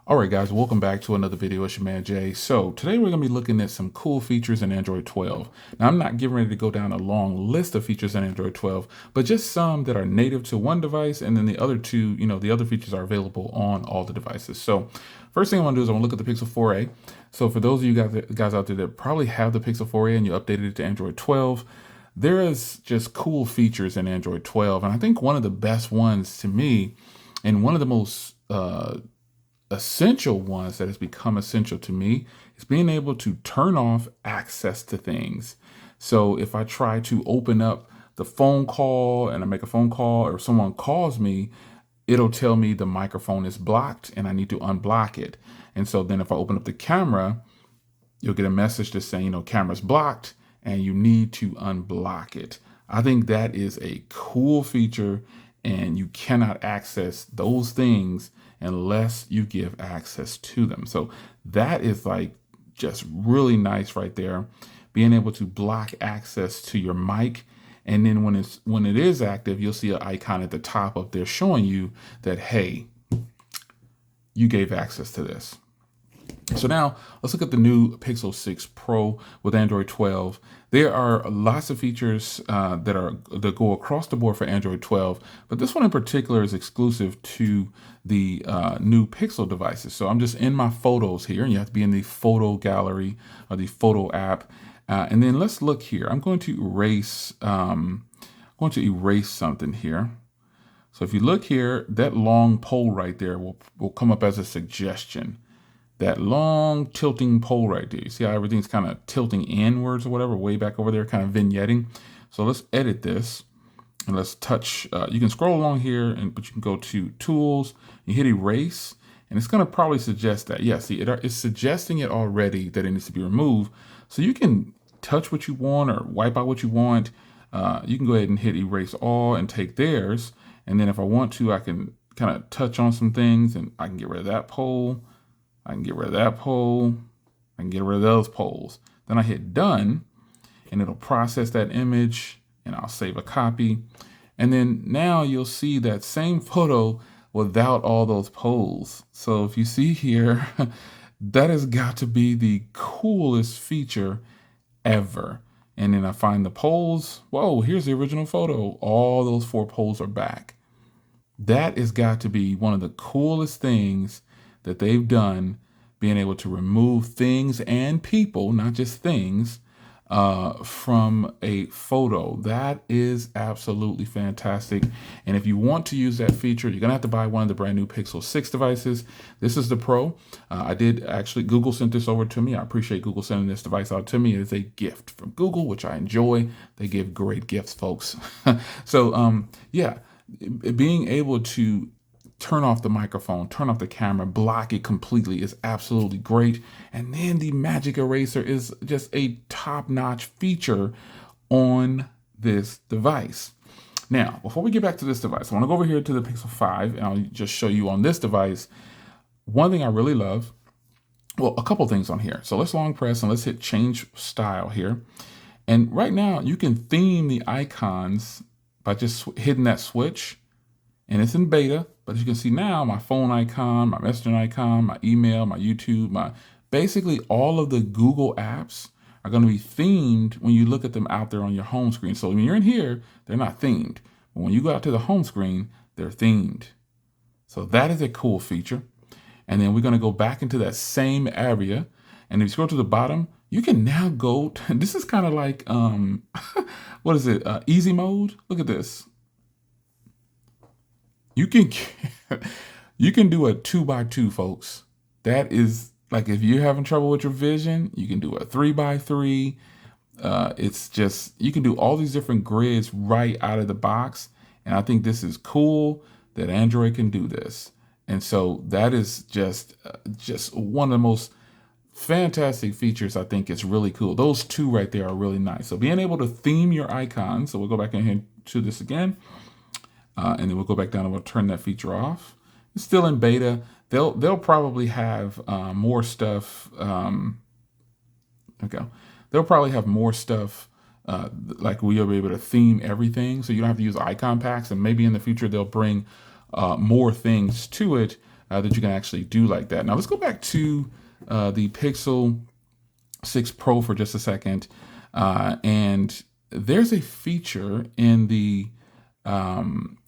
All right, guys, welcome back to another video. It's your man Jay. So today we're going to be looking at some cool features in Android 12. Now, I'm not getting ready to go down a long list of features in Android 12, but just some that are native to one device, and then the other two, the other features are available on all the devices. So first thing I want to do is I want to look at the Pixel 4a. So for those of you guys out there that probably have the Pixel 4a and you updated it to Android 12, there is just cool features in Android 12. And I think one of the best ones to me, and one of the most essential ones that has become essential to me, is being able to turn off access to things. So if I try to open up the phone call and I make a phone call or someone calls me, it'll tell me the microphone is blocked and I need to unblock it. And so then if I open up the camera, you'll get a message just saying, camera's blocked and you need to unblock it. I think that is a cool feature, and you cannot access those things unless you give access to them. So that is like just really nice right there, being able to block access to your mic. And then when it is active, you'll see an icon at the top up there showing you that, hey, you gave access to this. So now let's look at the new Pixel 6 Pro with Android 12. There are lots of features that go across the board for Android 12, but this one in particular is exclusive to the new Pixel devices. So I'm just in my photos here, and you have to be in the photo gallery or the photo app. And then let's look here. I'm going to erase something here. So if you look here, that long pole right there will come up as a suggestion. That long tilting pole right there. You see how everything's kind of tilting inwards or whatever, way back over there, kind of vignetting. So let's edit this and let's touch. You can scroll along here, but you can go to Tools, you hit Erase, and it's going to probably suggest that. Yeah, see, it's suggesting it already that it needs to be removed. So you can touch what you want or wipe out what you want. You can go ahead and hit Erase All and take theirs. And then if I want to, I can kind of touch on some things and I can get rid of that pole. I can get rid of that pole. I can get rid of those poles. Then I hit done and it'll process that image and I'll save a copy. And then now you'll see that same photo without all those poles. So if you see here, that has got to be the coolest feature ever. And then I find the poles. Whoa, here's the original photo. All those 4 poles are back. That has got to be one of the coolest things that they've done, being able to remove things and people, not just things, from a photo. That is absolutely fantastic. And if you want to use that feature, you're gonna have to buy one of the brand new Pixel 6 devices. This is the Pro. I did actually, Google sent this over to me. I appreciate Google sending this device out to me. It is a gift from Google, which I enjoy. They give great gifts, folks. So yeah, being able to turn off the microphone, turn off the camera, block it completely is absolutely great. And then the Magic Eraser is just a top-notch feature on this device. Now, before we get back to this device, I want to go over here to the Pixel 5 and I'll just show you on this device. One thing I really love, well, a couple things on here. So let's long press and let's hit change style here. And right now you can theme the icons by just hitting that switch, and it's in beta. But as you can see now, my phone icon, my messaging icon, my email, my YouTube, basically all of the Google apps are going to be themed when you look at them out there on your home screen. So when you're in here, they're not themed. But when you go out to the home screen, they're themed. So that is a cool feature. And then we're going to go back into that same area. And if you scroll to the bottom, you can now go, this is kind of like, what is it? Easy mode. Look at this. You can do a 2x2, folks. That is like, if you're having trouble with your vision, you can do a 3x3. It's just, you can do all these different grids right out of the box. And I think this is cool that Android can do this. And so that is just one of the most fantastic features. I think it's really cool. Those 2 right there are really nice. So being able to theme your icons. So we'll go back in here to this again. And then we'll go back down and we'll turn that feature off. It's still in beta. They'll probably have more stuff. Okay, they'll probably have more stuff like we'll be able to theme everything, so you don't have to use icon packs. And maybe in the future they'll bring more things to it. that you can actually do like that. Now let's go back to the Pixel 6 Pro for just a second. And there's a feature in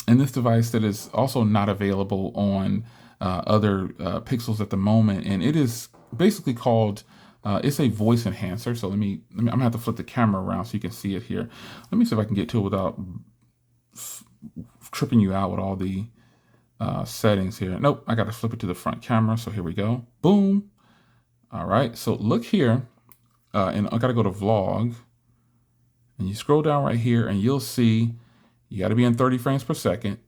this device that is also not available on other Pixels at the moment, and it is basically called it's a voice enhancer. So I'm gonna have to flip the camera around so you can see it here. Let me see if I can get to it without tripping you out with all the settings here. Nope, I got to flip it to the front camera. So here we go. Boom. All right. So look here, and I got to go to vlog, and you scroll down right here, and you'll see you got to be in 30 frames per second.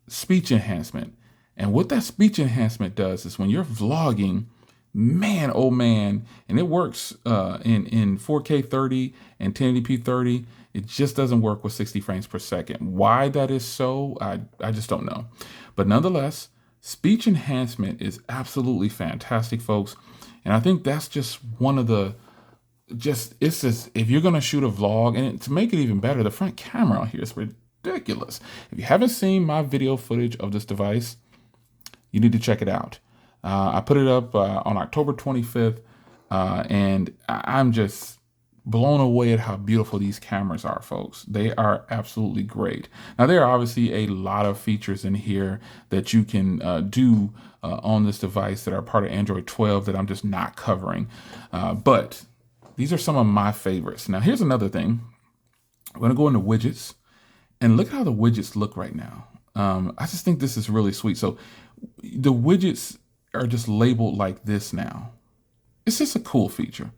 Speech enhancement. And what that speech enhancement does is when you're vlogging, man, oh man, and it works in 4K 30 and 1080p 30. It just doesn't work with 60 frames per second. Why that is so, I just don't know. But nonetheless, speech enhancement is absolutely fantastic, folks. And I think that's just one of the, it's just, if you're going to shoot a vlog, and to make it even better, the front camera on here is ridiculous. If you haven't seen my video footage of this device, you need to check it out. I put it up on October 25th, and I'm just blown away at how beautiful these cameras are, folks. They are absolutely great. Now, there are obviously a lot of features in here that you can do on this device that are part of Android 12 that I'm just not covering. But these are some of my favorites. Now, here's another thing. I'm going to go into widgets, and look how the widgets look right now. I just think this is really sweet. So the widgets are just labeled like this now. It's just a cool feature.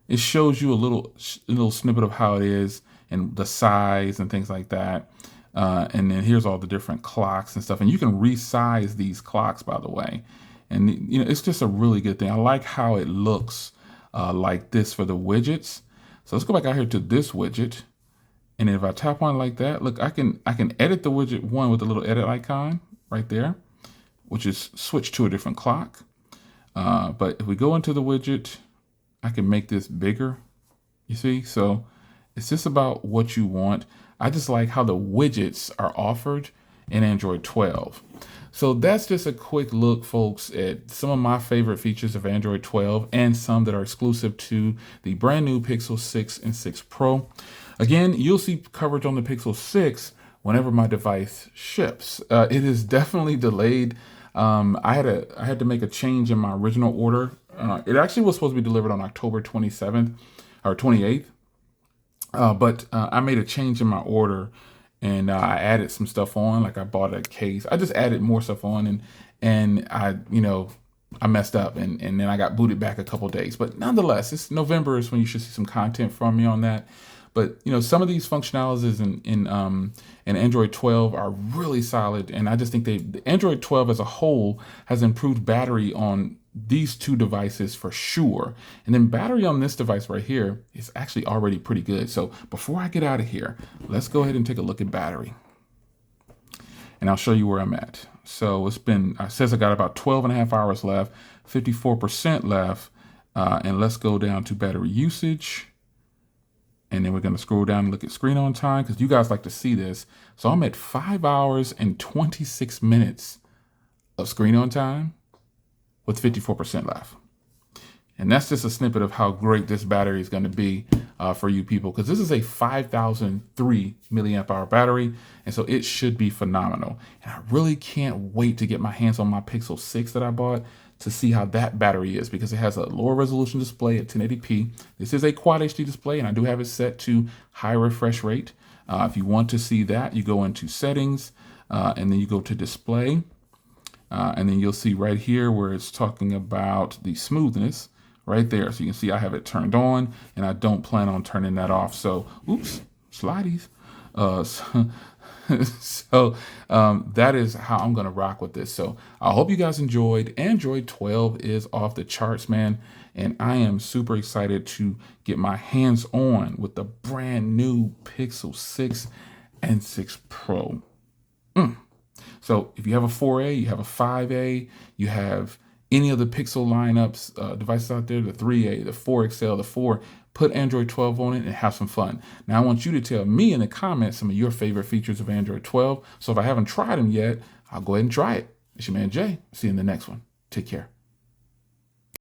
It shows you a little snippet of how it is and the size and things like that. And then here's all the different clocks and stuff. And you can resize these clocks, by the way. And you know, it's just a really good thing. I like how it looks like this for the widgets. So let's go back out here to this widget. And if I tap on it like that, look, I can edit the widget one with the little edit icon right there, which is switch to a different clock. But if we go into the widget, I can make this bigger, you see? So it's just about what you want. I just like how the widgets are offered in Android 12. So that's just a quick look, folks, at some of my favorite features of Android 12 and some that are exclusive to the brand new Pixel 6 and 6 Pro. Again, you'll see coverage on the Pixel 6 whenever my device ships. It is definitely delayed. I had to make a change in my original order. It actually was supposed to be delivered on October 27th or 28th. But I made a change in my order, and I added some stuff on. Like I bought a case. I just added more stuff on, and I messed up, and then I got booted back a couple days. But nonetheless, it's November is when you should see some content from me on that. But some of these functionalities in Android 12 are really solid, and I just think the Android 12 as a whole has improved battery on these two devices for sure. And then battery on this device right here is actually already pretty good. So before I get out of here, let's go ahead and take a look at battery, and I'll show you where I'm at. So it says I got about 12 and a half hours left, 54% left, and let's go down to battery usage. And then we're going to scroll down and look at screen on time because you guys like to see this. So I'm at 5 hours and 26 minutes of screen on time with 54% left. And that's just a snippet of how great this battery is going to be for you people, because this is a 5003 milliamp hour battery. And so it should be phenomenal. And I really can't wait to get my hands on my Pixel 6 that I bought to see how that battery is, because it has a lower resolution display at 1080p. This is a Quad HD display, and I do have it set to high refresh rate. If you want to see that, you go into settings, and then you go to display, and then you'll see right here where it's talking about the smoothness right there. So you can see I have it turned on, and I don't plan on turning that off. So, oops, slideys. So that is how I'm going to rock with this. So I hope you guys enjoyed. Android 12 is off the charts, man. And I am super excited to get my hands on with the brand new Pixel 6 and 6 Pro. So if you have a 4A, you have a 5A, you have any of the Pixel lineups, devices out there, the 3A, the 4 XL, the 4, put Android 12 on it and have some fun. Now, I want you to tell me in the comments some of your favorite features of Android 12. So if I haven't tried them yet, I'll go ahead and try it. It's your man Jay. See you in the next one. Take care.